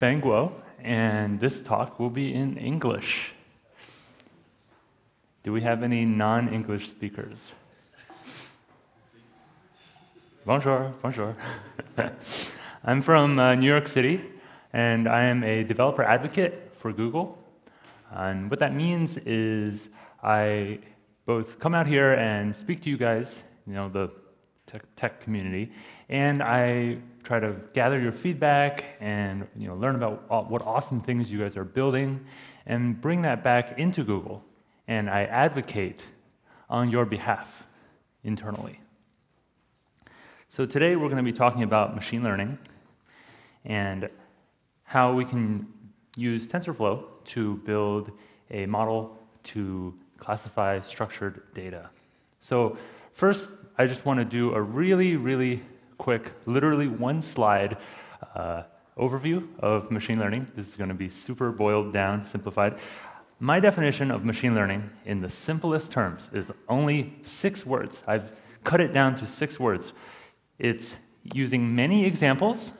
Yufeng, and this talk will be in English. Do we have any non-English speakers? Bonjour, bonjour. I'm from New York City, and I am a developer advocate for Google. And what that means is I both come out here and speak to you guys, the tech community, and I try to gather your feedback and learn about what awesome things you guys are building and bring that back into Google, and I advocate on your behalf internally. So today we're going to be talking about machine learning and how we can use TensorFlow to build a model to classify structured data. So first, I just want to do a really quick, literally one slide overview of machine learning. This is going to be super boiled down, simplified. My definition of machine learning in the simplest terms is only 6 words. I've cut it down to 6 words. It's using many examples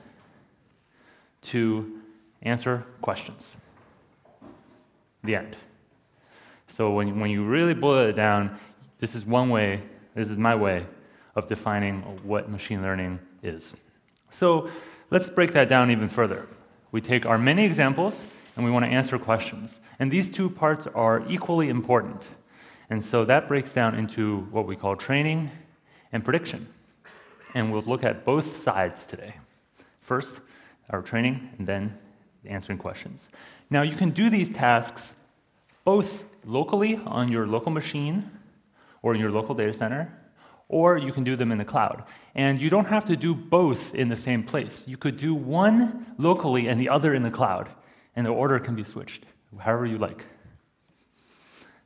to answer questions. The end. So when you really boil it down, this is my way of defining what machine learning is. So let's break that down even further. We take our many examples, and we want to answer questions. And these 2 parts are equally important. And so that breaks down into what we call training and prediction. And we'll look at both sides today. First, our training, and then answering questions. Now, you can do these tasks both locally on your local machine or in your local data center, or you can do them in the cloud. And you don't have to do both in the same place. You could do one locally and the other in the cloud, and the order can be switched, however you like.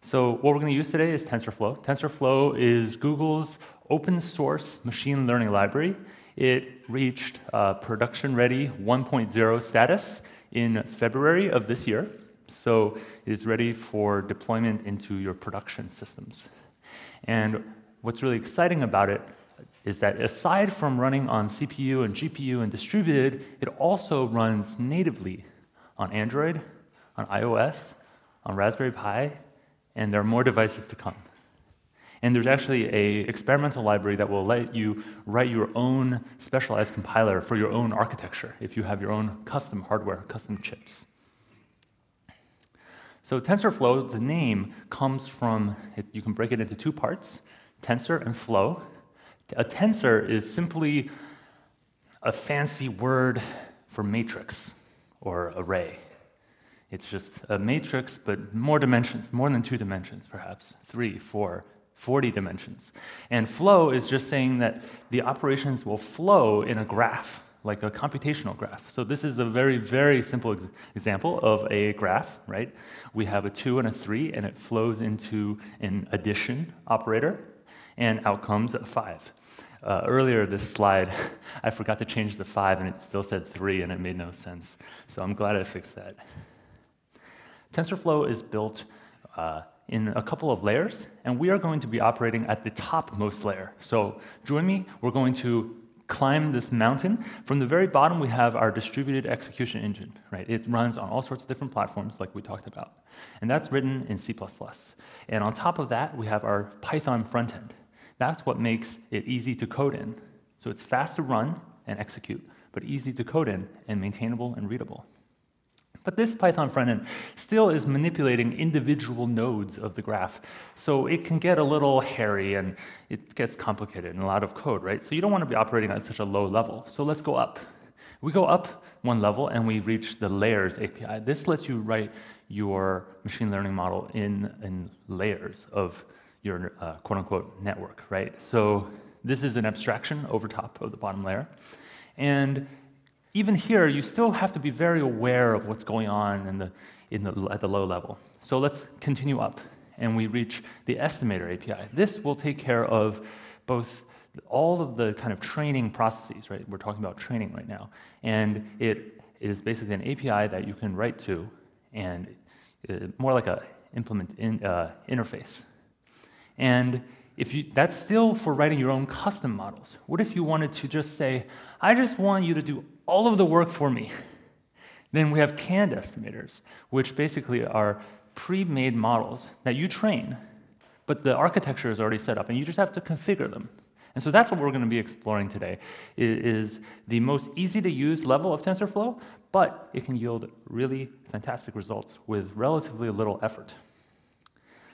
So what we're going to use today is TensorFlow. TensorFlow is Google's open source machine learning library. It reached production-ready 1.0 status in February of this year. So it is ready for deployment into your production systems. And what's really exciting about it is that aside from running on CPU and GPU and distributed, it also runs natively on Android, on iOS, on Raspberry Pi, and there are more devices to come. And there's actually an experimental library that will let you write your own specialized compiler for your own architecture if you have your own custom hardware, custom chips. So TensorFlow, the name comes from, you can break it into 2 parts, tensor and flow. A tensor is simply a fancy word for matrix or array. It's just a matrix, but more dimensions, more than 2 dimensions, perhaps, 3, 4, 40 dimensions. And flow is just saying that the operations will flow in a graph, like a computational graph. So this is a very simple example of a graph, right? We have a 2 and a 3, and it flows into an addition operator, and out comes a 5. Earlier this slide, I forgot to change the 5, and it still said 3, and it made no sense. So I'm glad I fixed that. TensorFlow is built in a couple of layers, and we are going to be operating at the topmost layer. So join me, we're going to climb this mountain. From the very bottom, we have our distributed execution engine, right? It runs on all sorts of different platforms like we talked about. And that's written in C++. And on top of that, we have our Python front end. That's what makes it easy to code in. So it's fast to run and execute, but easy to code in and maintainable and readable. But this Python frontend still is manipulating individual nodes of the graph. So it can get a little hairy and it gets complicated and a lot of code, right? So you don't want to be operating at such a low level. So let's go up. We go up 1 level and we reach the layers API. This lets you write your machine learning model in layers of your quote-unquote network, right? So this is an abstraction over top of the bottom layer. And even here, you still have to be very aware of what's going on at the low level. So let's continue up, and we reach the estimator API. This will take care of both all of the kind of training processes, right? We're talking about training right now. And it is basically an API that you can write to, and more like a interface. And that's still for writing your own custom models. What if you wanted to just say, I just want you to do all of the work for me? Then we have canned estimators, which basically are pre-made models that you train, but the architecture is already set up, and you just have to configure them. And so that's what we're going to be exploring today, is the most easy-to-use level of TensorFlow, but it can yield really fantastic results with relatively little effort.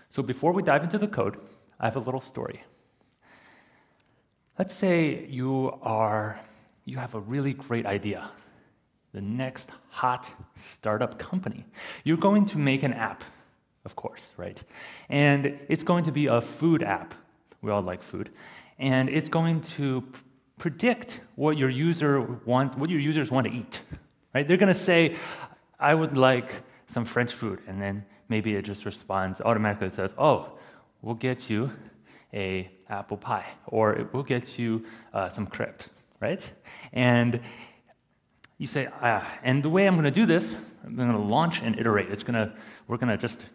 So before we dive into the code, I have a little story. Let's say you have a really great idea, the next hot startup company. You're going to make an app, of course, right? And it's going to be a food app. We all like food. And it's going to predict what your users want to eat, right? They're going to say, I would like some French food, and then maybe it just responds automatically. It says, oh, we'll get you a apple pie, or we'll get you some crepes, right? And you say, and the way I'm going to do this, I'm going to launch and iterate. We're going to just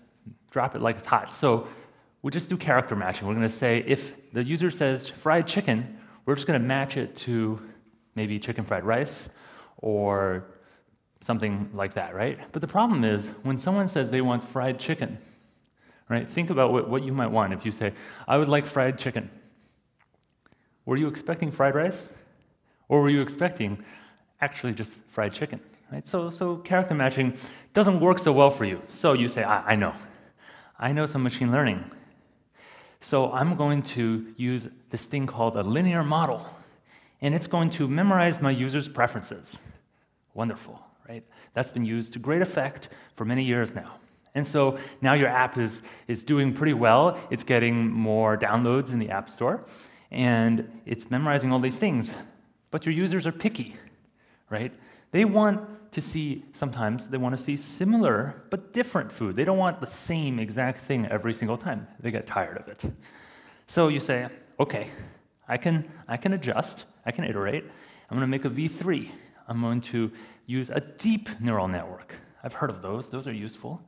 drop it like it's hot. So we'll just do character matching. We're going to say if the user says fried chicken, we're just going to match it to maybe chicken fried rice or something like that, right? But the problem is when someone says they want fried chicken, right? Think about what you might want if you say, I would like fried chicken. Were you expecting fried rice? Or were you expecting actually just fried chicken, right? So character matching doesn't work so well for you. So you say, I know some machine learning. So I'm going to use this thing called a linear model, and it's going to memorize my users' preferences. Wonderful, right? That's been used to great effect for many years now. And so now your app is doing pretty well. It's getting more downloads in the App Store, and it's memorizing all these things. But your users are picky, right? They want to see similar but different food. They don't want the same exact thing every single time. They get tired of it. So you say, okay, I can adjust, I can iterate. I'm going to make a V3. I'm going to use a deep neural network. I've heard of those. Those are useful.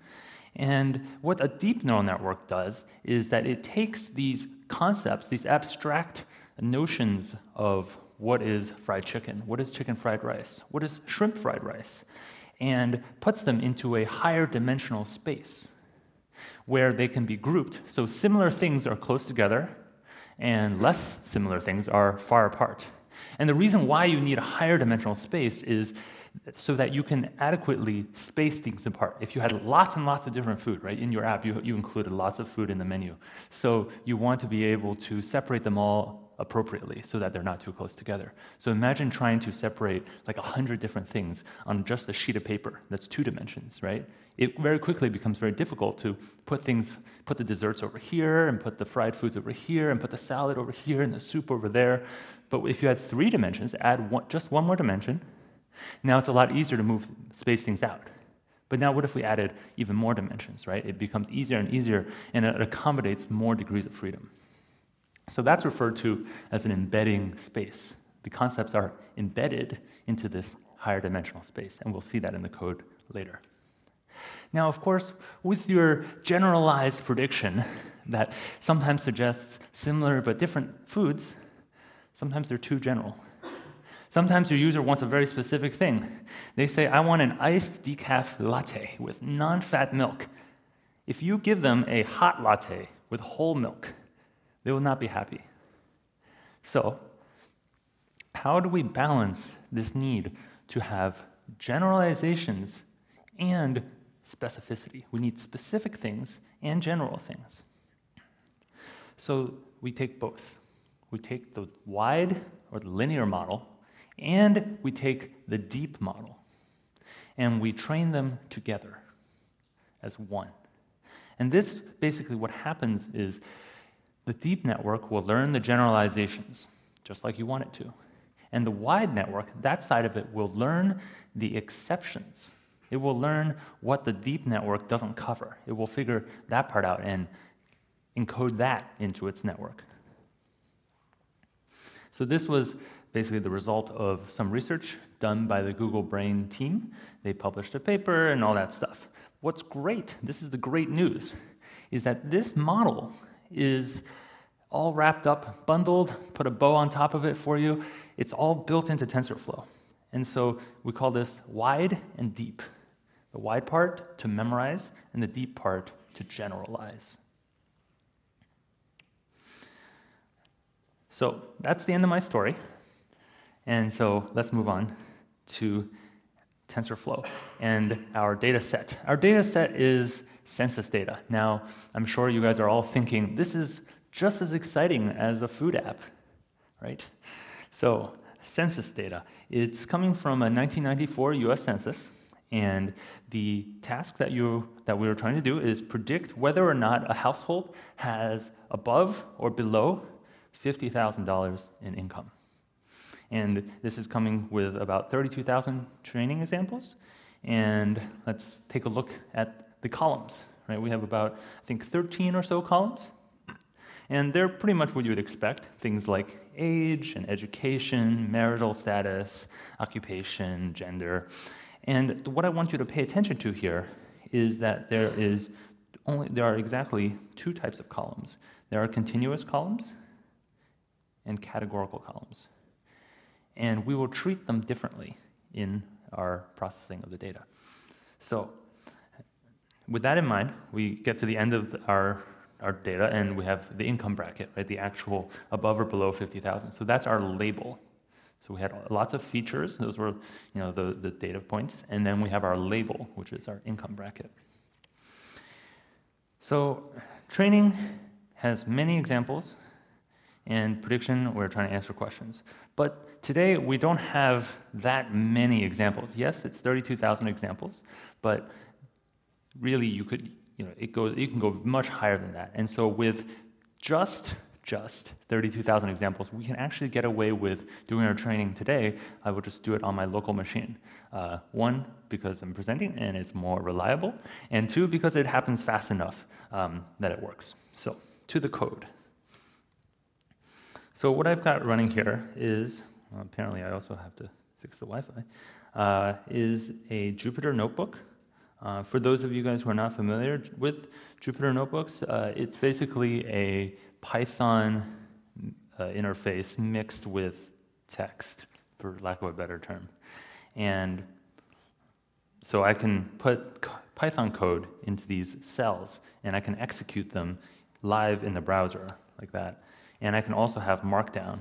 And what a deep neural network does is that it takes these concepts, these abstract notions of what is fried chicken, what is chicken fried rice, what is shrimp fried rice, and puts them into a higher dimensional space where they can be grouped. So similar things are close together, and less similar things are far apart. And the reason why you need a higher dimensional space is so that you can adequately space things apart. If you had lots and lots of different food, right, in your app, you included lots of food in the menu. So you want to be able to separate them all appropriately so that they're not too close together. So imagine trying to separate like 100 different things on just a sheet of paper that's 2 dimensions, right? It very quickly becomes very difficult to put the desserts over here and put the fried foods over here and put the salad over here and the soup over there. But if you had 3 dimensions, add just one more dimension, now it's a lot easier to space things out. But now what if we added even more dimensions, right? It becomes easier and easier, and it accommodates more degrees of freedom. So that's referred to as an embedding space. The concepts are embedded into this higher dimensional space, and we'll see that in the code later. Now, of course, with your generalized prediction that sometimes suggests similar but different foods, sometimes they're too general. Sometimes your user wants a very specific thing. They say, I want an iced decaf latte with non-fat milk. If you give them a hot latte with whole milk, they will not be happy. So, how do we balance this need to have generalizations and specificity? We need specific things and general things. So we take both. We take the wide or the linear model, and we take the deep model, and we train them together as one. And this, basically what happens is the deep network will learn the generalizations, just like you want it to. And the wide network, that side of it, will learn the exceptions. It will learn what the deep network doesn't cover. It will figure that part out and encode that into its network. So this was basically the result of some research done by the Google Brain team. They published a paper and all that stuff. What's great, this is the great news, is that this model is all wrapped up, bundled, put a bow on top of it for you. It's all built into TensorFlow. And so we call this wide and deep. The wide part to memorize, and the deep part to generalize. So that's the end of my story. And so let's move on to TensorFlow and our data set. Our data set is census data. Now, I'm sure you guys are all thinking, this is just as exciting as a food app, right? So, census data. It's coming from a 1994 US Census, and the task that we were trying to do is predict whether or not a household has above or below $50,000 in income. And this is coming with about 32,000 training examples. And let's take a look at the columns. Right? We have about, I think, 13 or so columns. And they're pretty much what you would expect. Things like age and education, marital status, occupation, gender. And what I want you to pay attention to here is that there are exactly two types of columns. There are continuous columns and categorical columns. And we will treat them differently in our processing of the data. So with that in mind, we get to the end of our data, and we have the income bracket, right? The actual above or below 50,000. So that's our label. So we had lots of features. Those were, the data points. And then we have our label, which is our income bracket. So training has many examples, and prediction, we're trying to answer questions. But today, we don't have that many examples. Yes, it's 32,000 examples, but really you can go much higher than that. And so with just 32,000 examples, we can actually get away with doing our training today. I will just do it on my local machine. One, because I'm presenting and it's more reliable, and two, because it happens fast enough that it works. So to the code. So what I've got running here is, apparently I also have to fix the Wi-Fi, is a Jupyter notebook. For those of you guys who are not familiar with Jupyter notebooks, it's basically a Python interface mixed with text, for lack of a better term. And so I can put Python code into these cells, and I can execute them live in the browser, like that. And I can also have Markdown,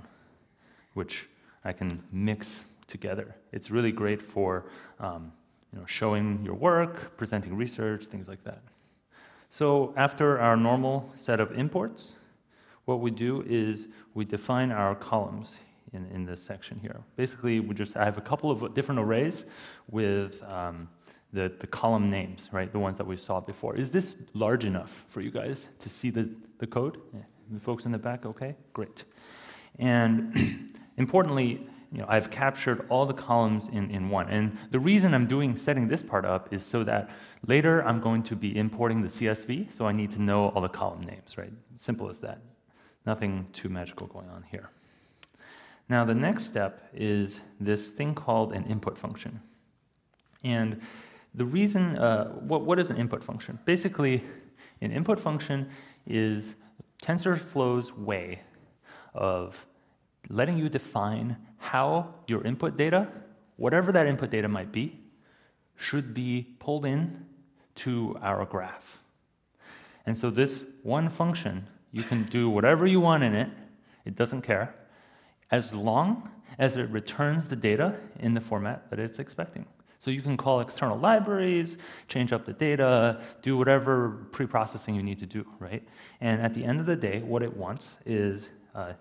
which I can mix together. It's really great for showing your work, presenting research, things like that. So after our normal set of imports, what we do is we define our columns in this section here. Basically, I have a couple of different arrays with the column names, right? The ones that we saw before. Is this large enough for you guys to see the code? Yeah. The folks in the back, okay? Great. And importantly, I've captured all the columns in one. And the reason I'm setting this part up is so that later I'm going to be importing the CSV, so I need to know all the column names, right? Simple as that. Nothing too magical going on here. Now the next step is this thing called an input function. And the reason, what is an input function? Basically, an input function is TensorFlow's way of letting you define how your input data, whatever that input data might be, should be pulled in to our graph. And so this one function, you can do whatever you want in it, it doesn't care, as long as it returns the data in the format that it's expecting. So you can call external libraries, change up the data, do whatever pre-processing you need to do, right? And at the end of the day, what it wants is a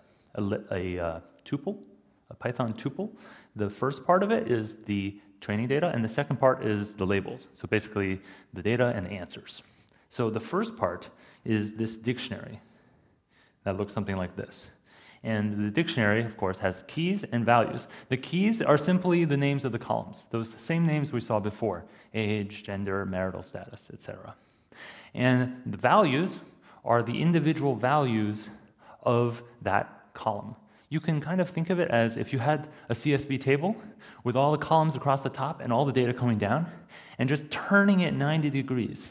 tuple, a Python tuple. The first part of it is the training data, and the second part is the labels. So basically, the data and the answers. So the first part is this dictionary that looks something like this. And the dictionary, of course, has keys and values. The keys are simply the names of the columns, those same names we saw before: age, gender, marital status, etc. And the values are the individual values of that column. You can kind of think of it as if you had a CSV table with all the columns across the top and all the data coming down, and just turning it 90 degrees,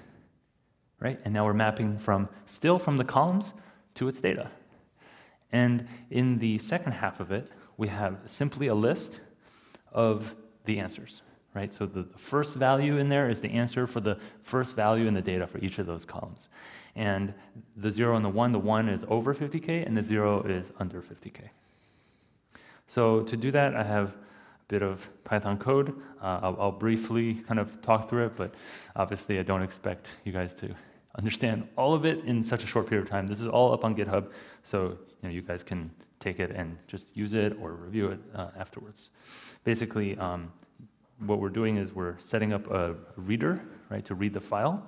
right? And now we're mapping still from the columns to its data. And in the second half of it, we have simply a list of the answers, right? So the first value in there is the answer for the first value in the data for each of those columns. And the 0 and the 1 is over 50K, and the 0 is under 50K. So to do that, I have a bit of Python code. I'll briefly kind of talk through it, but obviously I don't expect you guys to understand all of it in such a short period of time. This is all up on GitHub, so you guys can take it and just use it or review it afterwards. Basically, what we're doing is we're setting up a reader, right, to read the file,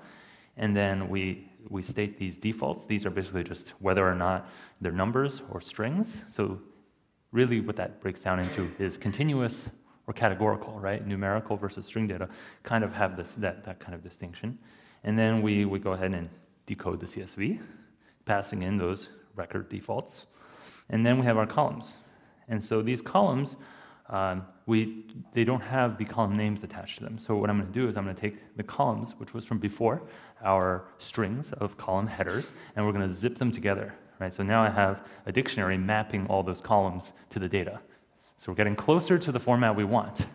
and then we state these defaults. These are basically just whether or not they're numbers or strings. So really what that breaks down into is continuous or categorical, right? Numerical versus string data kind of have that kind of distinction. And then we go ahead and decode the CSV, passing in those record defaults. And then we have our columns. And so these columns, they don't have the column names attached to them. So what I'm going to do is I'm going to take the columns, which was from before, our strings of column headers, and we're going to zip them together. Right? So now I have a dictionary mapping all those columns to the data. So we're getting closer to the format we want.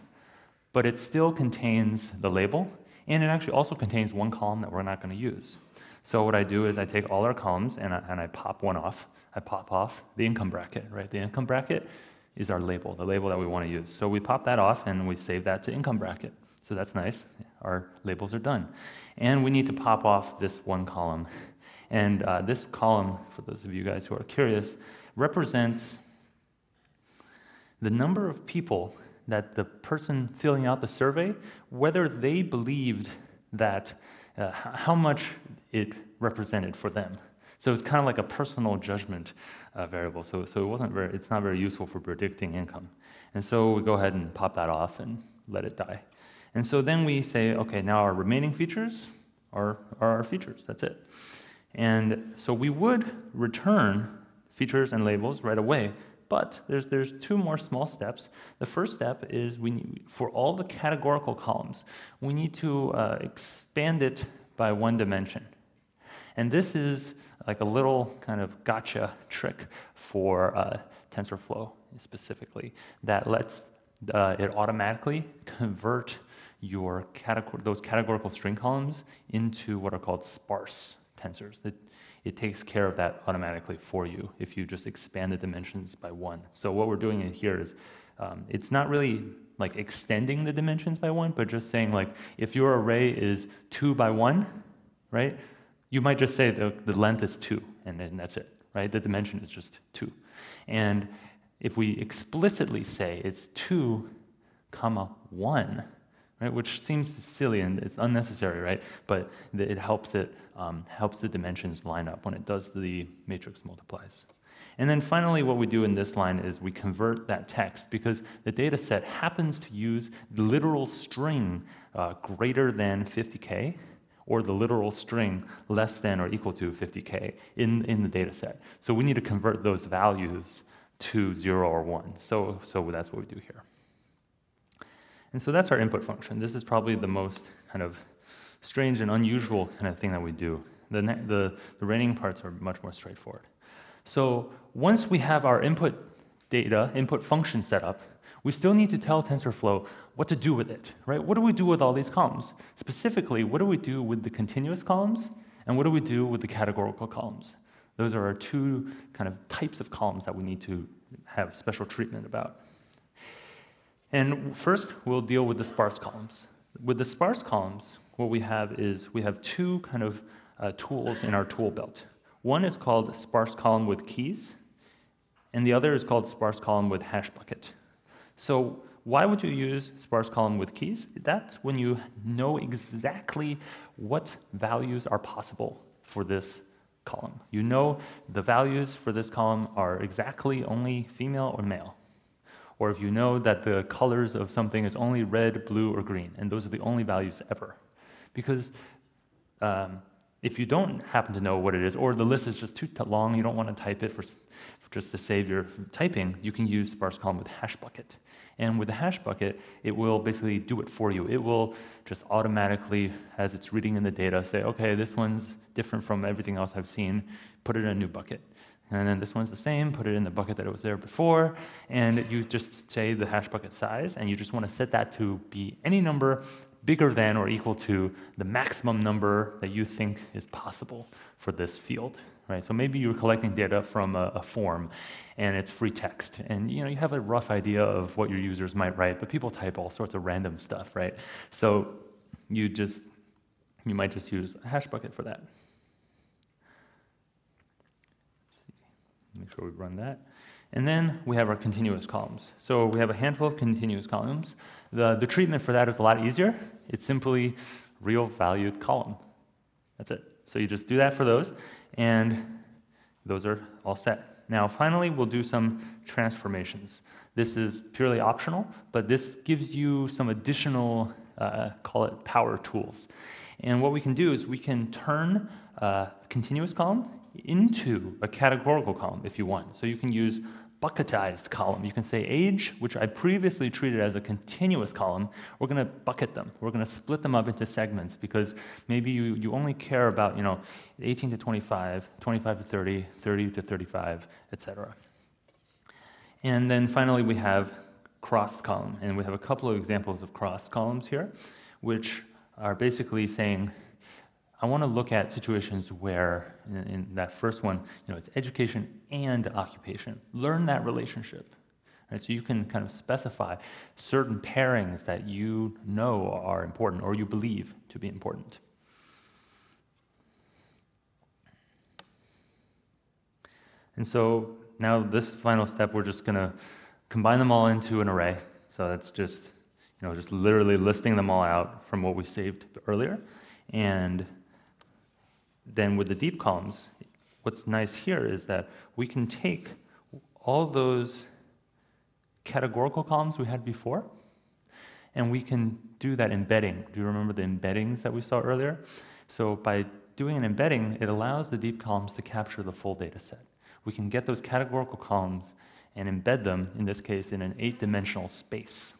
But it still contains the label, and it actually also contains one column that we're not going to use. So what I do is I take all our columns and I pop one off. I pop off the income bracket, right? The income bracket is our label, the label that we want to use. So we pop that off and we save that to income bracket. So that's nice. Our labels are done. And we need to pop off this one column. And this column, for those of you guys who are curious, represents the number of people that the person filling out the survey, whether they believed that, how much it represented for them. So it's kind of like a personal judgment variable. So it's not very useful for predicting income. And so we go ahead and pop that off and let it die. And so then we say, okay, now our remaining features are our features. That's it. And so we would return features and labels right away, but there's two more small steps. The first step is for all the categorical columns, we need to expand it by one dimension. And this is like a little kind of gotcha trick for TensorFlow specifically that lets it automatically convert those categorical string columns into what are called sparse tensors. It takes care of that automatically for you if you just expand the dimensions by one. So what we're doing here is it's not really like extending the dimensions by one, but just saying like if your array is 2 by 1, right? You might just say the length is 2, and then that's it, right? The dimension is just 2. And if we explicitly say it's 2, 1, right, which seems silly and it's unnecessary, right? But it helps the dimensions line up when it does the matrix multiplies. And then finally, what we do in this line is we convert that text because the data set happens to use the literal string greater than 50K or the literal string less than or equal to 50K in the data set. So we need to convert those values to 0 or 1. So that's what we do here. And so that's our input function. This is probably the most kind of strange and unusual kind of thing that we do. The remaining parts are much more straightforward. So once we have our input function set up, we still need to tell TensorFlow what to do with it, right? What do we do with all these columns? Specifically, what do we do with the continuous columns, and what do we do with the categorical columns? Those are our two kind of types of columns that we need to have special treatment about. And first, we'll deal with the sparse columns. With the sparse columns, what we have is we have two kind of tools in our tool belt. One is called sparse column with keys, and the other is called sparse column with hash bucket. So why would you use sparse column with keys? That's when you know exactly what values are possible for this column. You know the values for this column are exactly only female or male. Or if you know that the colors of something is only red, blue, or green, and those are the only values ever. Because if you don't happen to know what it is, or the list is just too long, you don't want to type it for just to save your typing, you can use sparse column with hash bucket. And with the hash bucket, it will basically do it for you. It will just automatically, as it's reading in the data, say, okay, this one's different from everything else I've seen, put it in a new bucket. And then this one's the same, put it in the bucket that it was there before, and you just say the hash bucket size, and you just want to set that to be any number bigger than or equal to the maximum number that you think is possible for this field, right? So maybe you're collecting data from a form, and it's free text, and you have a rough idea of what your users might write, but people type all sorts of random stuff, right? So you might just use a hash bucket for that. Make sure we run that. And then we have our continuous columns. So we have a handful of continuous columns. The treatment for that is a lot easier. It's simply real valued column. That's it. So you just do that for those, and those are all set. Now, finally, we'll do some transformations. This is purely optional, but this gives you some additional, call it power tools. And what we can do is we can turn a continuous column into a categorical column if you want. So you can use bucketized column. You can say age, which I previously treated as a continuous column, we're going to bucket them. We're going to split them up into segments because maybe you only care about 18 to 25, 25 to 30, 30 to 35, etc. And then finally we have crossed column, and we have a couple of examples of crossed columns here, which are basically saying, I want to look at situations where, in that first one, it's education and occupation. Learn that relationship. Right? So you can kind of specify certain pairings that you know are important or you believe to be important. And so now this final step, we're just going to combine them all into an array. So that's just, just literally listing them all out from what we saved earlier. And then with the deep columns, what's nice here is that we can take all those categorical columns we had before, and we can do that embedding. Do you remember the embeddings that we saw earlier? So by doing an embedding, it allows the deep columns to capture the full data set. We can get those categorical columns and embed them, in this case, in an 8-dimensional space,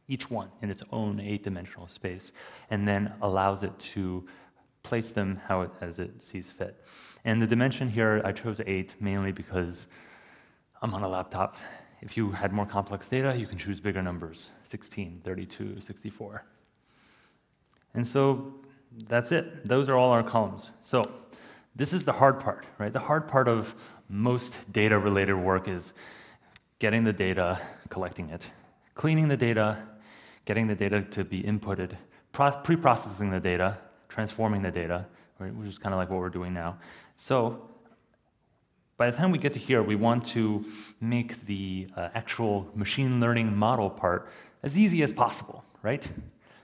each one in its own 8-dimensional space, and then allows it to place them as it sees fit. And the dimension here, I chose 8 mainly because I'm on a laptop. If you had more complex data, you can choose bigger numbers, 16, 32, 64. And so that's it. Those are all our columns. So this is the hard part, right? The hard part of most data-related work is getting the data, collecting it, cleaning the data, getting the data to be inputted, pre-processing the data, transforming the data, right, which is kind of like what we're doing now. So by the time we get to here, we want to make the actual machine learning model part as easy as possible, right?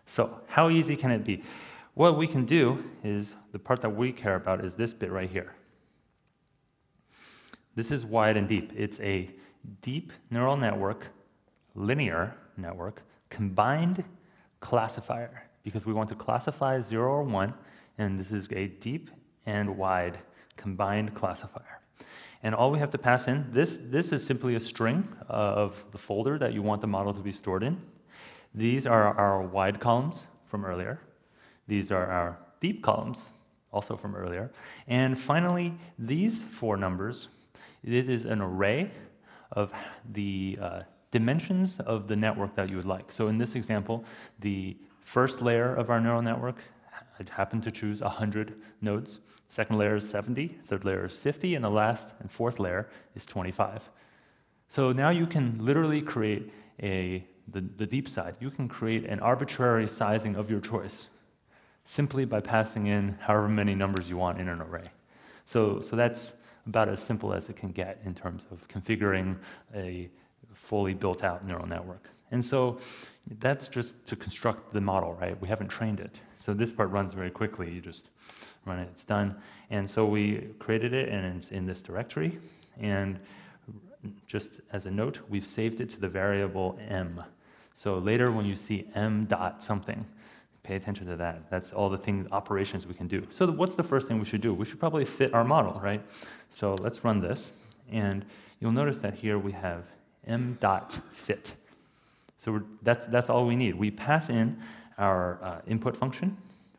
So how easy can it be? What we can do is, the part that we care about is this bit right here. This is wide and deep. It's a deep neural network, linear network, combined classifier, because we want to classify 0 or 1, and this is a deep and wide combined classifier. And all we have to pass in, this is simply a string of the folder that you want the model to be stored in. These are our wide columns from earlier. These are our deep columns, also from earlier. And finally, these 4 numbers, it is an array of the dimensions of the network that you would like. So in this example, the first layer of our neural network, I happened to choose 100 nodes. Second layer is 70, third layer is 50, and the last and fourth layer is 25. So now you can literally create the deep side. You can create an arbitrary sizing of your choice simply by passing in however many numbers you want in an array. So that's about as simple as it can get in terms of configuring a fully built out neural network. And so that's just to construct the model, right? We haven't trained it. So this part runs very quickly. You just run it, it's done. And so we created it, and it's in this directory. And just as a note, we've saved it to the variable m. So later when you see m dot something, pay attention to that. That's all the operations we can do. So what's the first thing we should do? We should probably fit our model, right? So let's run this. And you'll notice that here we have m dot fit. So that's all we need. We pass in our input function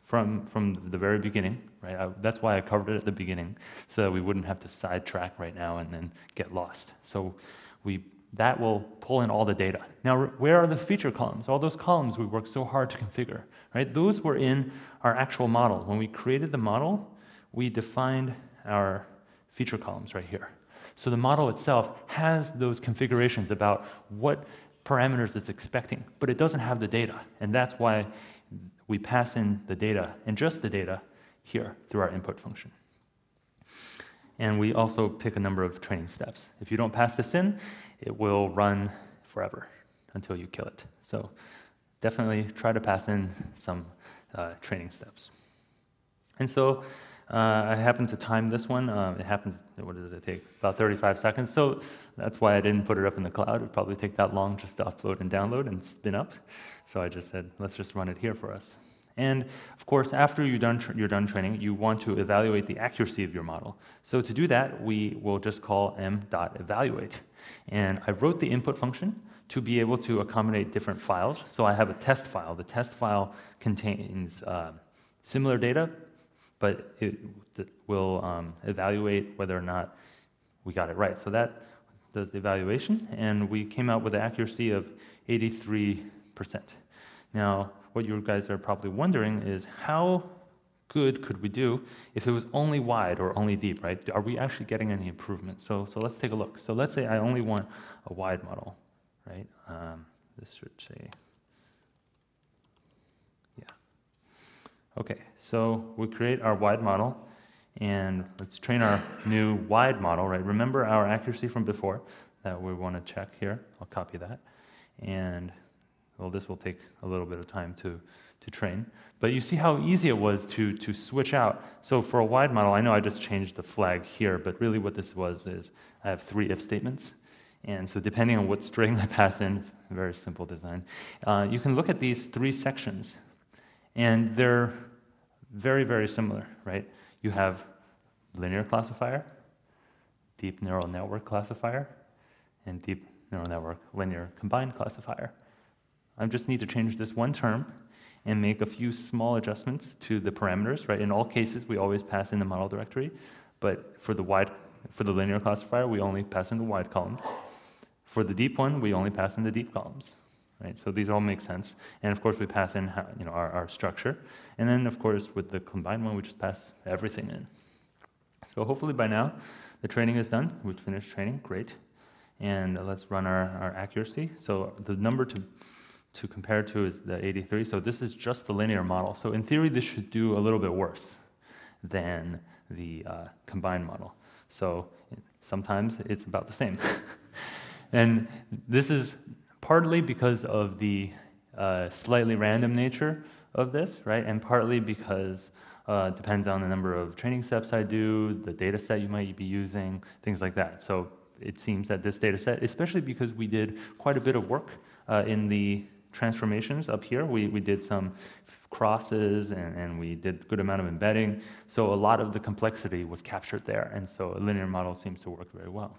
from the very beginning, right? That's why I covered it at the beginning, so that we wouldn't have to sidetrack right now and then get lost. So that will pull in all the data. Now, where are the feature columns? All those columns we worked so hard to configure, right? Those were in our actual model. When we created the model, we defined our feature columns right here. So the model itself has those configurations about what parameters it's expecting, but it doesn't have the data, and that's why we pass in the data, and just the data, here through our input function. And we also pick a number of training steps. If you don't pass this in, it will run forever until you kill it. So definitely try to pass in some training steps. And so I happened to time this one. It happens, what does it take? About 35 seconds. So that's why I didn't put it up in the cloud. It would probably take that long just to upload and download and spin up. So I just said, let's just run it here for us. And of course, after you're done training, you want to evaluate the accuracy of your model. So to do that, we will just call m.evaluate. And I wrote the input function to be able to accommodate different files. So I have a test file. The test file contains similar data, but it will evaluate whether or not we got it right. So that does the evaluation, and we came out with an accuracy of 83%. Now, what you guys are probably wondering is how good could we do if it was only wide or only deep, right? Are we actually getting any improvement? So let's take a look. So let's say I only want a wide model, right? This should say, yeah. Okay, so we create our wide model, and let's train our new wide model, right? Remember our accuracy from before that we want to check here. I'll copy that. And well, this will take a little bit of time to train. But you see how easy it was to switch out. So for a wide model, I know I just changed the flag here, but really what this was is I have 3 if statements. And so depending on what string I pass in, it's a very simple design. You can look at these 3 sections, and they're very, very similar, right? You have linear classifier, deep neural network classifier, and deep neural network linear combined classifier. I just need to change this one term and make a few small adjustments to the parameters, right? In all cases, we always pass in the model directory, but for the linear classifier, we only pass in the wide columns. For the deep one, we only pass in the deep columns, right? So these all make sense. And of course, we pass in our structure. And then, of course, with the combined one, we just pass everything in. So hopefully by now, the training is done. We've finished training, great. And let's run our accuracy. So the number to compare to is the 83. So this is just the linear model. So in theory, this should do a little bit worse than the combined model. So sometimes it's about the same. And this is partly because of the slightly random nature of this, right? And partly because it depends on the number of training steps I do, the data set you might be using, things like that. So it seems that this data set, especially because we did quite a bit of work in the transformations up here. We did some crosses and we did a good amount of embedding. So a lot of the complexity was captured there. And so a linear model seems to work very well.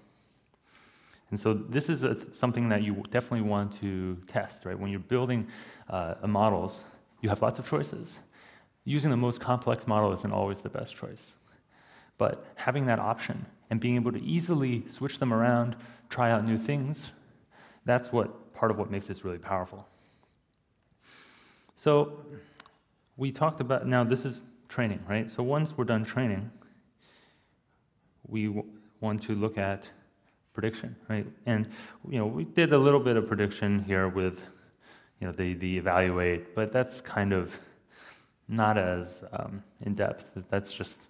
And so this is something that you definitely want to test, right? When you're building models, you have lots of choices. Using the most complex model isn't always the best choice. But having that option and being able to easily switch them around, try out new things, that's part of what makes this really powerful. So we talked about, now this is training, right? So once we're done training, we want to look at prediction, right? And we did a little bit of prediction here with the evaluate, but that's kind of not as in-depth. That's just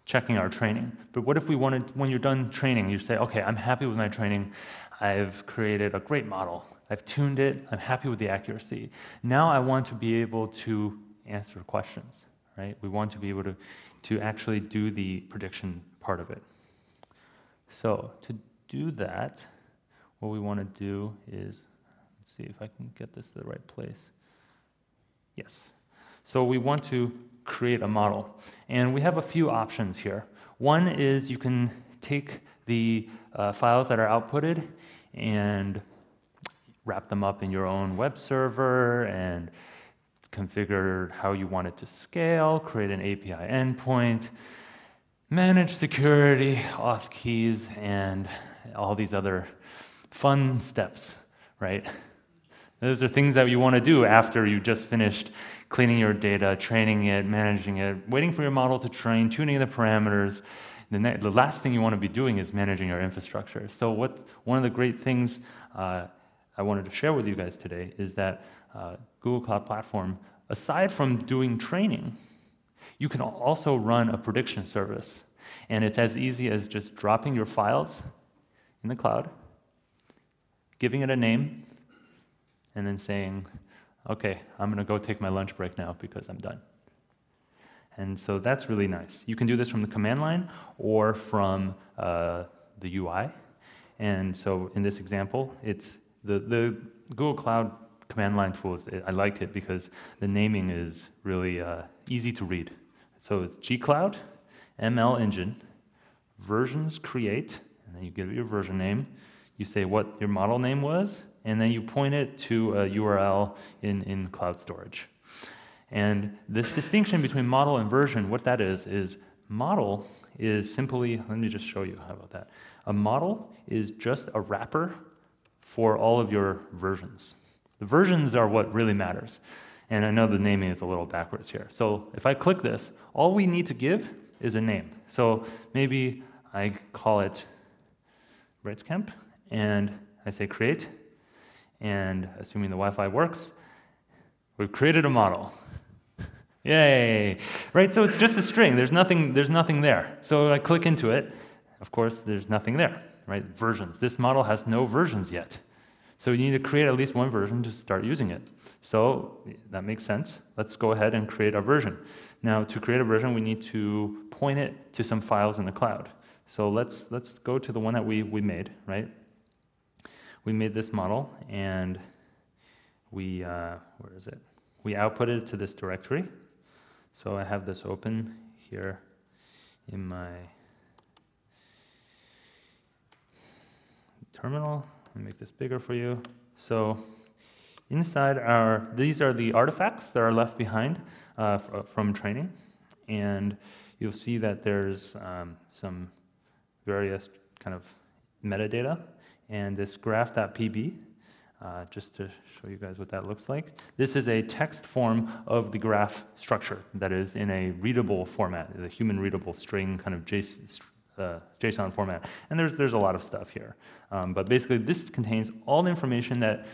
checking our training. But what if we wanted, when you're done training, you say, okay, I'm happy with my training. I've created a great model. I've tuned it. I'm happy with the accuracy. Now I want to be able to answer questions, right? We want to be able to actually do the prediction part of it. So to do that, what we want to do is, let's see if I can get this to the right place. Yes. So we want to create a model. And we have a few options here. One is you can take the files that are outputted and wrap them up in your own web server and configure how you want it to scale, create an API endpoint, manage security, auth keys, and all these other fun steps, right? Those are things that you want to do after you just finished cleaning your data, training it, managing it, waiting for your model to train, tuning the parameters. The last thing you want to be doing is managing your infrastructure. So one of the great things I wanted to share with you guys today is that Google Cloud Platform, aside from doing training, you can also run a prediction service. And it's as easy as just dropping your files in the cloud, giving it a name, and then saying, okay, I'm going to go take my lunch break now because I'm done. And so that's really nice. You can do this from the command line or from the UI. And so in this example, it's the Google Cloud command line tools. I like it because the naming is really easy to read. So it's gcloud, ML engine, versions create, and then you give it your version name. You say what your model name was, and then you point it to a URL in cloud storage. And this distinction between model and version, what that is model is simply, let me just show you, how about that? A model is just a wrapper for all of your versions. The versions are what really matters. And I know the naming is a little backwards here. So if I click this, all we need to give is a name. So maybe I call it Braidscamp, and I say create, and assuming the Wi-Fi works, we've created a model. Yay! Right, so it's just a string. There's nothing there. So I click into it. Of course, there's nothing there, right? Versions. This model has no versions yet. So you need to create at least one version to start using it. So that makes sense. Let's go ahead and create a version. Now, to create a version, we need to point it to some files in the cloud. So let's go to the one that we made, right? We made this model, and we, where is it? We outputted it to this directory. So I have this open here in my terminal. Let me make this bigger for you. So inside these are the artifacts that are left behind from training. And you'll see that there's some various kind of metadata. And this graph.pb, just to show you guys what that looks like. This is a text form of the graph structure that is in a readable format, a human readable string kind of JSON format. And there's a lot of stuff here. But basically, this contains all the information that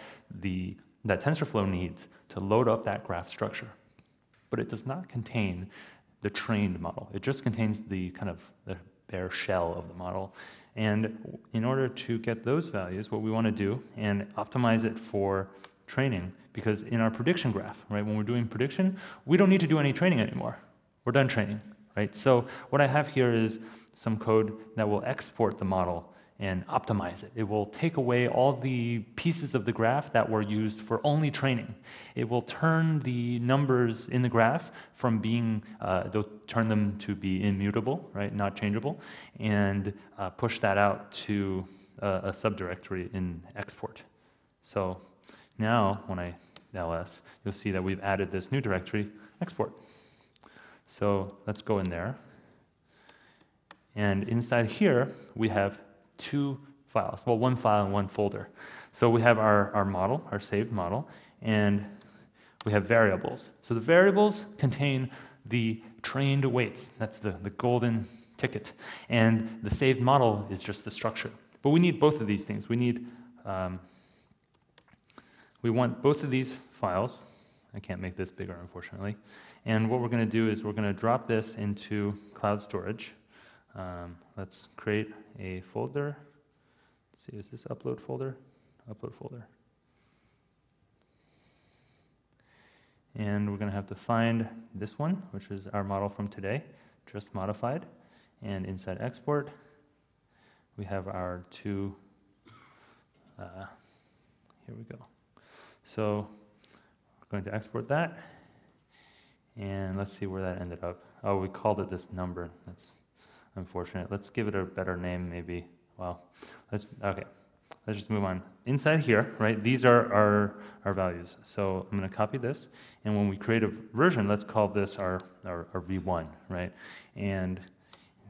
TensorFlow needs to load up that graph structure. But it does not contain the trained model. It just contains the kind of the bare shell of the model. And in order to get those values, what we want to do, and optimize it for training, because in our prediction graph, right, when we're doing prediction, we don't need to do any training anymore. We're done training, right? So what I have here is some code that will export the model and optimize it. It will take away all the pieces of the graph that were used for only training. It will turn the numbers in the graph from being, they'll turn them to be immutable, right, not changeable, and push that out to a subdirectory in export. So now, when I ls, you'll see that we've added this new directory, export. So let's go in there. And inside here, we have two files, well, one file and one folder. So we have our model, our saved model, and we have variables. So the variables contain the trained weights. That's the golden ticket. And the saved model is just the structure. But we need both of these things. We want both of these files. I can't make this bigger, unfortunately. And what we're going to do is we're going to drop this into cloud storage. Let's create a folder. Let's see, is this upload folder? Upload folder. And we're going to have to find this one, which is our model from today, just modified. And inside export, we have our two, here we go. So we're going to export that. And let's see where that ended up. Oh, we called it this number. That's unfortunate. Let's give it a better name, maybe. Well, okay. let's just move on. Inside here, right, these are our values. So I'm going to copy this, and when we create a version, let's call this our v1, right? And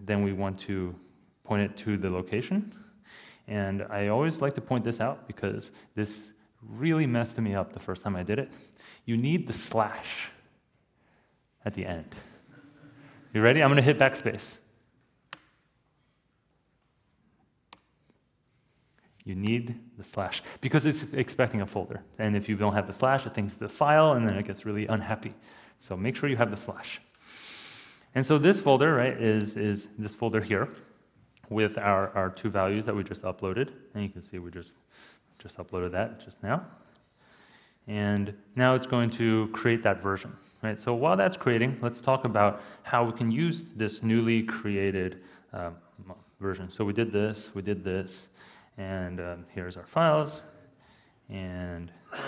then we want to point it to the location. And I always like to point this out because this really messed me up the first time I did it. You need the slash at the end. You ready? I'm going to hit backspace. You need the slash because it's expecting a folder. And if you don't have the slash, it thinks the file, and then it gets really unhappy. So make sure you have the slash. And so this folder, right, is this folder here with our two values that we just uploaded. And you can see we just uploaded that just now. And now it's going to create that version, right? So while that's creating, let's talk about how we can use this newly created version. So we did this, and here's our files. And let's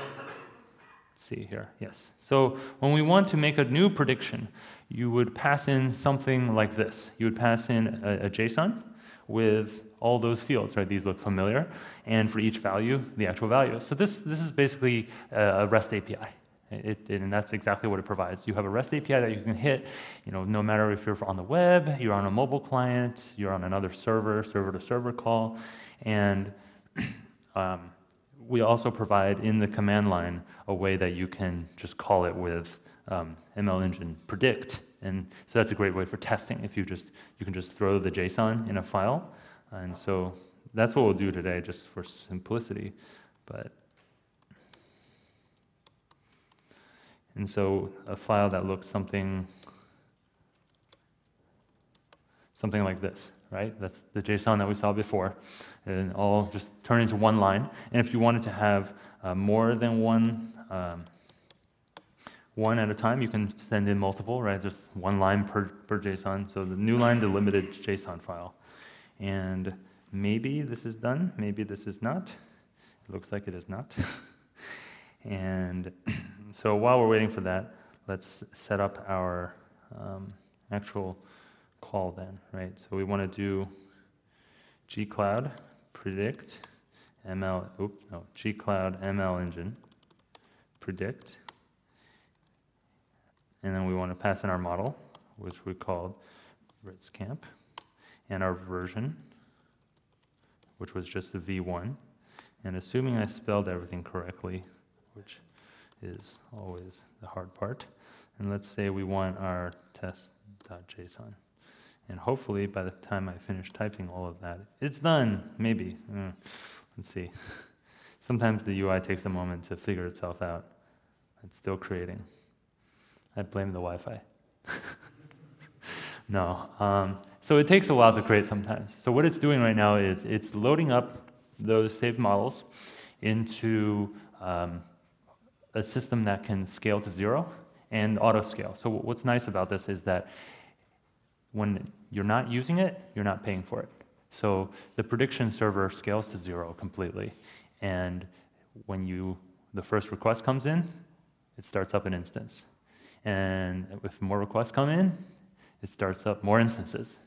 see here, yes. So when we want to make a new prediction, you would pass in something like this. You would pass in a JSON with all those fields, right? These look familiar, and for each value, the actual value. So this is basically a REST API, and that's exactly what it provides. You have a REST API that you can hit, no matter if you're on the web, you're on a mobile client, you're on another server-to-server call, and we also provide in the command line a way that you can just call it with ML Engine predict. And so that's a great way for testing. If you can just throw the JSON in a file. And so that's what we'll do today, just for simplicity. And so a file that looks something like this, right? That's the JSON that we saw before. And all just turn into one line. And if you wanted to have more than one at a time, you can send in multiple, right? Just one line per JSON. So the new line, the limited JSON file. And maybe this is done, maybe this is not. It looks like it is not. And so while we're waiting for that, let's set up our actual call then, right? So we want to do gcloud predict gcloud ML engine predict. And then we want to pass in our model, which we called RitzCamp, and our version, which was just the v1. And assuming I spelled everything correctly, which is always the hard part, and let's say we want our test.json. And hopefully by the time I finish typing all of that, it's done, maybe. Let's see. Sometimes the UI takes a moment to figure itself out. It's still creating. I blame the Wi-Fi. No. So it takes a while to create sometimes. So what it's doing right now is it's loading up those saved models into a system that can scale to 0 and auto-scale. So what's nice about this is that when you're not using it, you're not paying for it. So the prediction server scales to 0 completely. And when the first request comes in, it starts up an instance. And if more requests come in, it starts up more instances,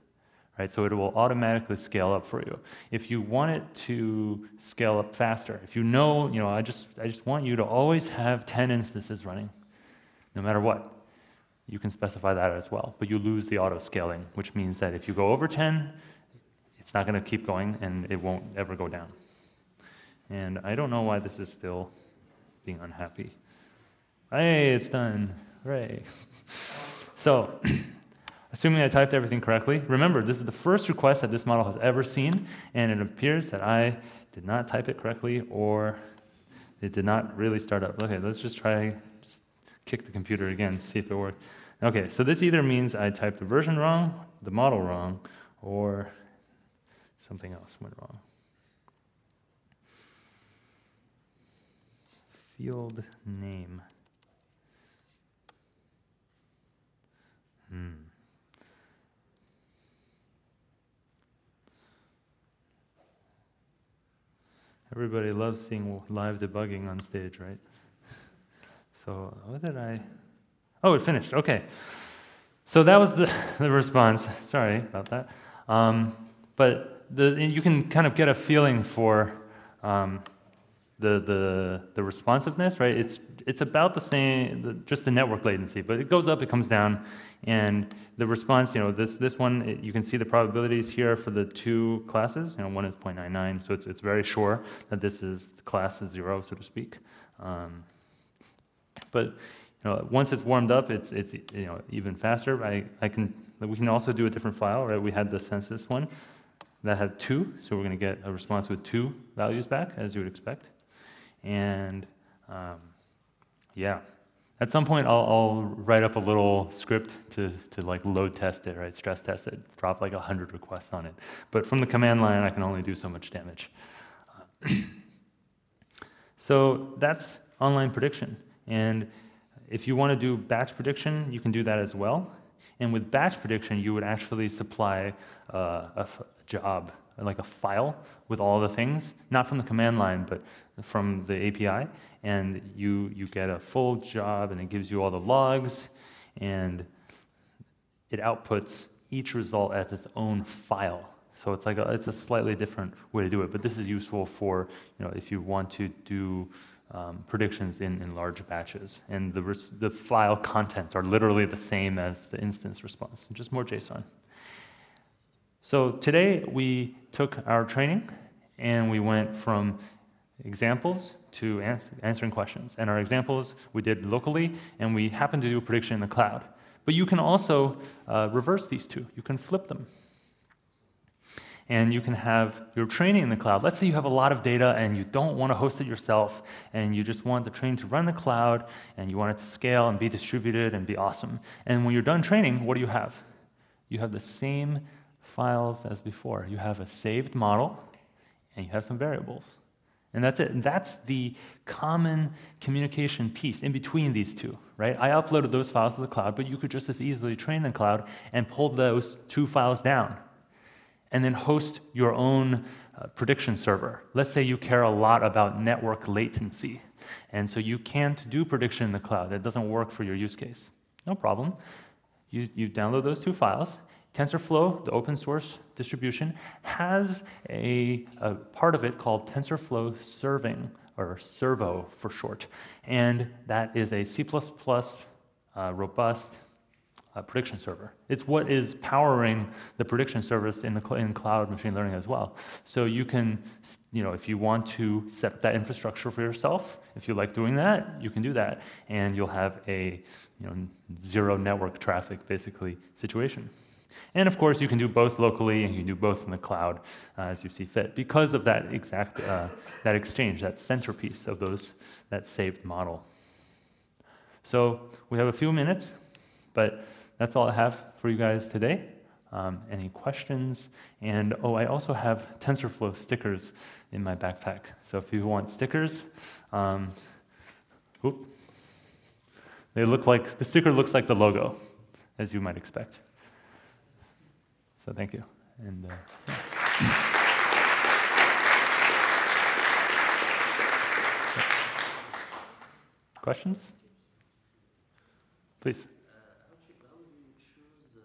right? So it will automatically scale up for you. If you want it to scale up faster, if I just want you to always have 10 instances running, no matter what, you can specify that as well. But you lose the auto scaling, which means that if you go over 10, it's not going to keep going, and it won't ever go down. And I don't know why this is still being unhappy. Hey, it's done. Hooray. So, assuming I typed everything correctly, remember, this is the first request that this model has ever seen, and it appears that I did not type it correctly, or it did not really start up. Okay, let's just kick the computer again, see if it worked. Okay, so this either means I typed the version wrong, the model wrong, or something else went wrong. Field name. Everybody loves seeing live debugging on stage, right? So what did I... Oh, it finished. Okay. So that was the response. Sorry about that. But you can kind of get a feeling for the responsiveness, right? It's about the same, just the network latency, but it goes up, it comes down, and the response, this one, you can see the probabilities here for the two classes. One is 0.99, so it's very sure that this is class 0, so to speak. But once it's warmed up, it's even faster. We can also do a different file, right? We had the census one that had 2, so we're going to get a response with 2 values back, as you would expect. And yeah, at some point I'll write up a little script to like load test it, right? Stress test it, drop like 100 requests on it. But from the command line, I can only do so much damage. So that's online prediction. And if you want to do batch prediction, you can do that as well. And with batch prediction, you would actually supply a job, like a file with all the things, not from the command line, but from the API. And you get a full job, and it gives you all the logs, and it outputs each result as its own file. So it's it's a slightly different way to do it, but this is useful for if you want to do predictions in large batches, and the file contents are literally the same as the instance response, just more JSON. So today we took our training and we went from examples to answering questions. And our examples we did locally, and we happened to do a prediction in the cloud. But you can also reverse these two. You can flip them. And you can have your training in the cloud. Let's say you have a lot of data and you don't want to host it yourself, and you just want the training to run in the cloud, and you want it to scale and be distributed and be awesome. And when you're done training, what do you have? You have the same files as before. You have a saved model, and you have some variables. And that's it. And that's the common communication piece in between these two, right? I uploaded those files to the cloud, but you could just as easily train in the cloud and pull those two files down and then host your own prediction server. Let's say you care a lot about network latency, and so you can't do prediction in the cloud. That doesn't work for your use case. No problem. You download those two files. TensorFlow, the open source distribution, has a part of it called TensorFlow Serving, or Servo for short. And that is a C++ robust prediction server. It's what is powering the prediction service in cloud machine learning as well. So you can, if you want to set up that infrastructure for yourself, if you like doing that, you can do that. And you'll have a zero network traffic, basically, situation. And of course, you can do both locally, and you can do both in the cloud as you see fit, because of that exact that exchange, that centerpiece of that saved model. So we have a few minutes, but that's all I have for you guys today. Any questions? And I also have TensorFlow stickers in my backpack. So if you want stickers, the sticker looks like the logo, as you might expect. So thank you. And questions? Please. How do you choose the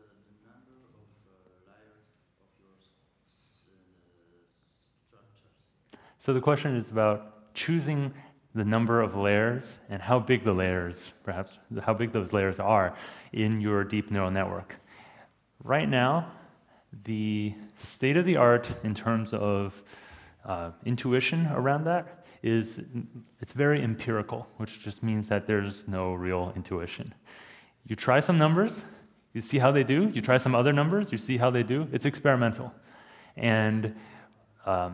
number of layers of your structures? So the question is about choosing the number of layers and how big the layers, perhaps, how big those layers are in your deep neural network. Right now, the state of the art in terms of intuition around that is it's very empirical, which just means that there's no real intuition. You try some numbers, you see how they do. You try some other numbers, you see how they do. It's experimental. And as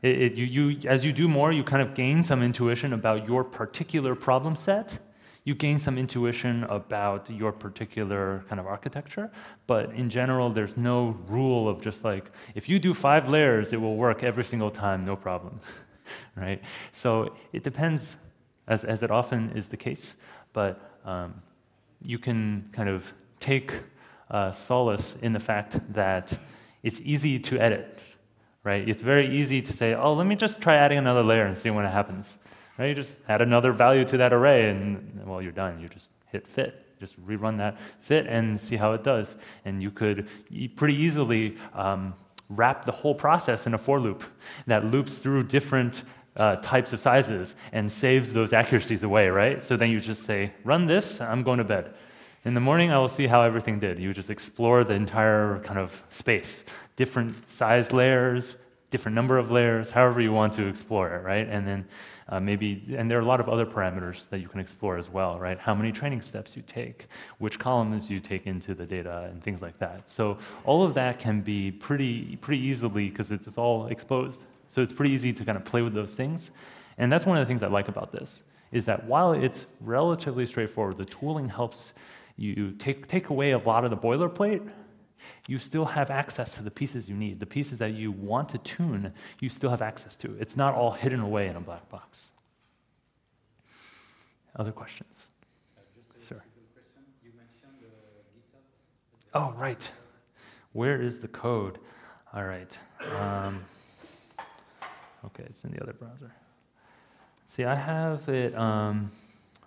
you do more, you kind of gain some intuition about your particular problem set. You gain some intuition about your particular kind of architecture, but in general, there's no rule of just like, if you do 5 layers, it will work every single time, no problem, right? So it depends, as it often is the case, but you can kind of take solace in the fact that it's easy to edit, right? It's very easy to say, oh, let me just try adding another layer and see what happens. Right? You just add another value to that array, and well, you're done. You just hit fit. Just rerun that fit and see how it does. And you could pretty easily wrap the whole process in a for loop that loops through different types of sizes and saves those accuracies away, right? So then you just say, run this, I'm going to bed. In the morning, I will see how everything did. You just explore the entire kind of space, different size layers, different number of layers, however you want to explore it, right? And then and there are a lot of other parameters that you can explore as well, right? How many training steps you take, which columns you take into the data, and things like that. So all of that can be pretty easily, because it's all exposed. So it's pretty easy to kind of play with those things. And that's one of the things I like about this, is that while it's relatively straightforward, the tooling helps you take away a lot of the boilerplate. You still have access to the pieces you need. The pieces that you want to tune, you still have access to. It's not all hidden away in a black box. Other questions? Just a Sir. simple question. You mentioned GitHub. Oh, right. Where is the code? All right. Okay, it's in the other browser. See, I have it,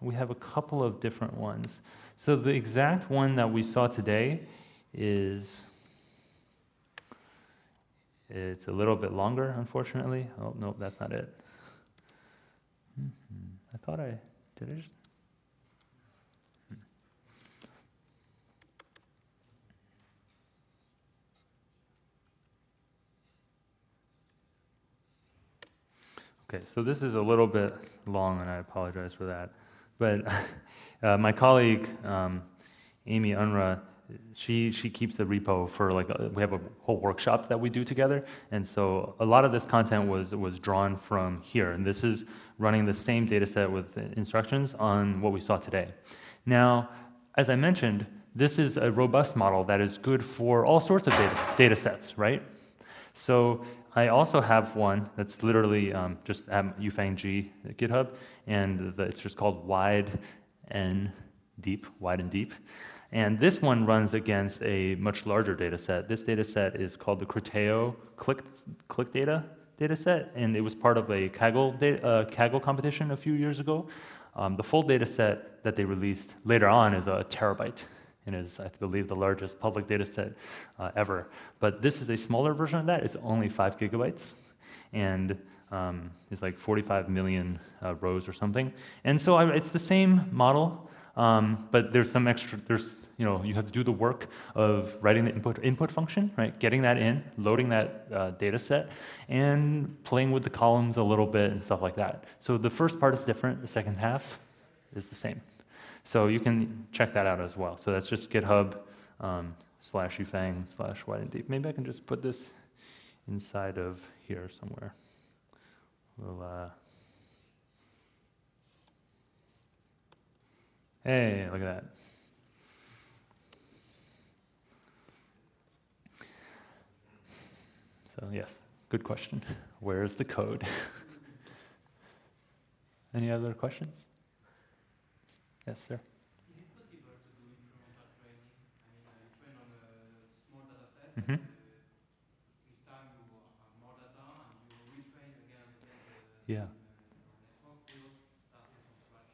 we have a couple of different ones. So the exact one that we saw today it's a little bit longer, unfortunately. Oh, no, that's not it. I thought did I just? Okay, so this is a little bit long, and I apologize for that. But my colleague, Amy Unruh, she keeps the repo for we have a whole workshop that we do together, and so a lot of this content was drawn from here, and this is running the same data set with instructions on what we saw today. Now, as I mentioned, this is a robust model that is good for all sorts of data sets, right? So I also have one that's literally just at Yufeng G at GitHub, and it's just called wide and deep. And this one runs against a much larger data set. This data set is called the Criteo click data set, and it was part of a Kaggle competition a few years ago. The full data set that they released later on is a terabyte, and is, I believe, the largest public data set ever. But this is a smaller version of that. It's only 5 gigabytes, and it's like 45 million rows or something. And so it's the same model, but there's some extra, you have to do the work of writing the input function, right? Getting that in, loading that data set, and playing with the columns a little bit and stuff like that. So the first part is different, the second half is the same. So you can check that out as well. So that's just GitHub /Yufeng/wide and deep. Maybe I can just put this inside of here somewhere. Hey, look at that. So yes, good question. Where is the code? Any other questions? Yes, sir. Is it possible to do incremental training? I mean, you train on a small data set. Mm-hmm. With time, you have more data, and you retrain again and again Yeah. network without starting from scratch.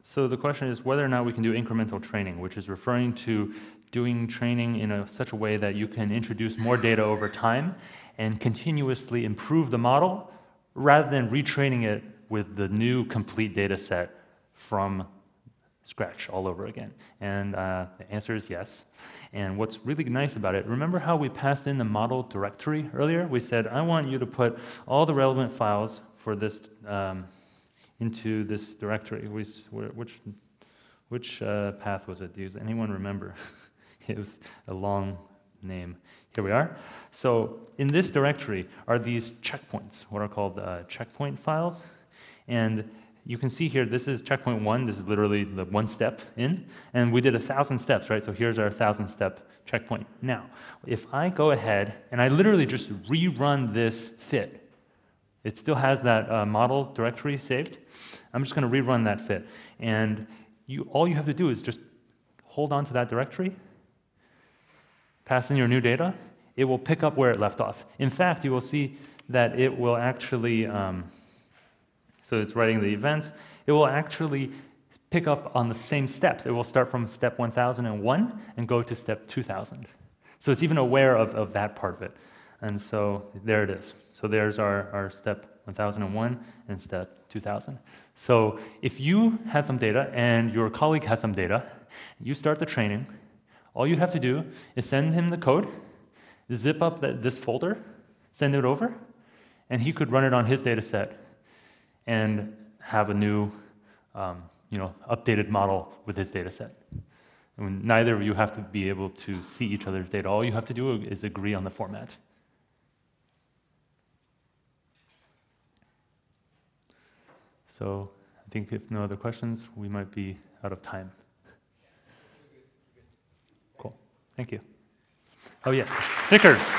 So the question is whether or not we can do incremental training, which is referring to doing training in such a way that you can introduce more data over time and continuously improve the model rather than retraining it with the new complete data set from scratch all over again. And the answer is yes. And what's really nice about it, remember how we passed in the model directory earlier? We said, I want you to put all the relevant files for this into this directory. Which path was it? Does anyone remember? It was a long name. Here we are. So in this directory are these checkpoints, what are called checkpoint files. And you can see here, this is checkpoint 1. This is literally the 1 step in. And we did 1,000 steps, right? So here's our 1,000-step checkpoint. Now, if I go ahead and I literally just rerun this fit, it still has that model directory saved. I'm just going to rerun that fit. And all you have to do is just hold on to that directory, pass in your new data. It will pick up where it left off. In fact, you will see that it will actually, so it's writing the events, it will actually pick up on the same steps. It will start from step 1001 and go to step 2000. So it's even aware of that part of it. And so there it is. So there's our step 1001 and step 2000. So if you had some data and your colleague had some data, you start the training, all you have to do is send him the code, zip up this folder, send it over, and he could run it on his data set and have a new updated model with his data set. And neither of you have to be able to see each other's data. All you have to do is agree on the format. So I think if no other questions, we might be out of time. Cool. Thank you. Oh yes, stickers.